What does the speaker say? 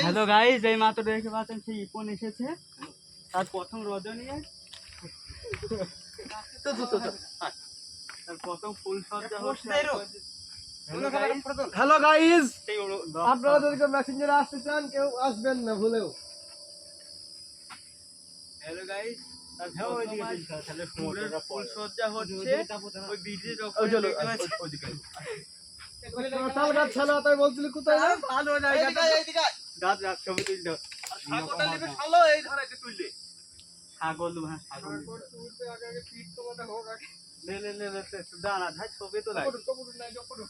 Hello guys, এই মাত্র দেখতে পাচ্ছেন সেই ইপন এসেছে তার প্রথম রজনী, তার প্রথম ফুল সজ্জা হচ্ছে। হ্যালো গাইস, আপনারা যদি কেউ মেসেঞ্জারে আসতে চান কেউ আসবেন না ভুলেও। হ্যালো গাইস, তার ফুল সজ্জা হচ্ছে ওই বিজে যখন দেখতে পাচ্ছেন কাঁঠাল গাছ ছাড়া তাই বলছিলি কোথায় না? ভালো না গাছ গাছ ছবি তুললো ছাগলটা নেবে ভালো এই ধরাইতে তুললে ছাগল ছাগল তুলতে আগে আগে পিট তোমাদের হোক আগে। লে লে লে লে দাঁড়া ভাই ছবি তো লাগে কবুতর নাই কবুতর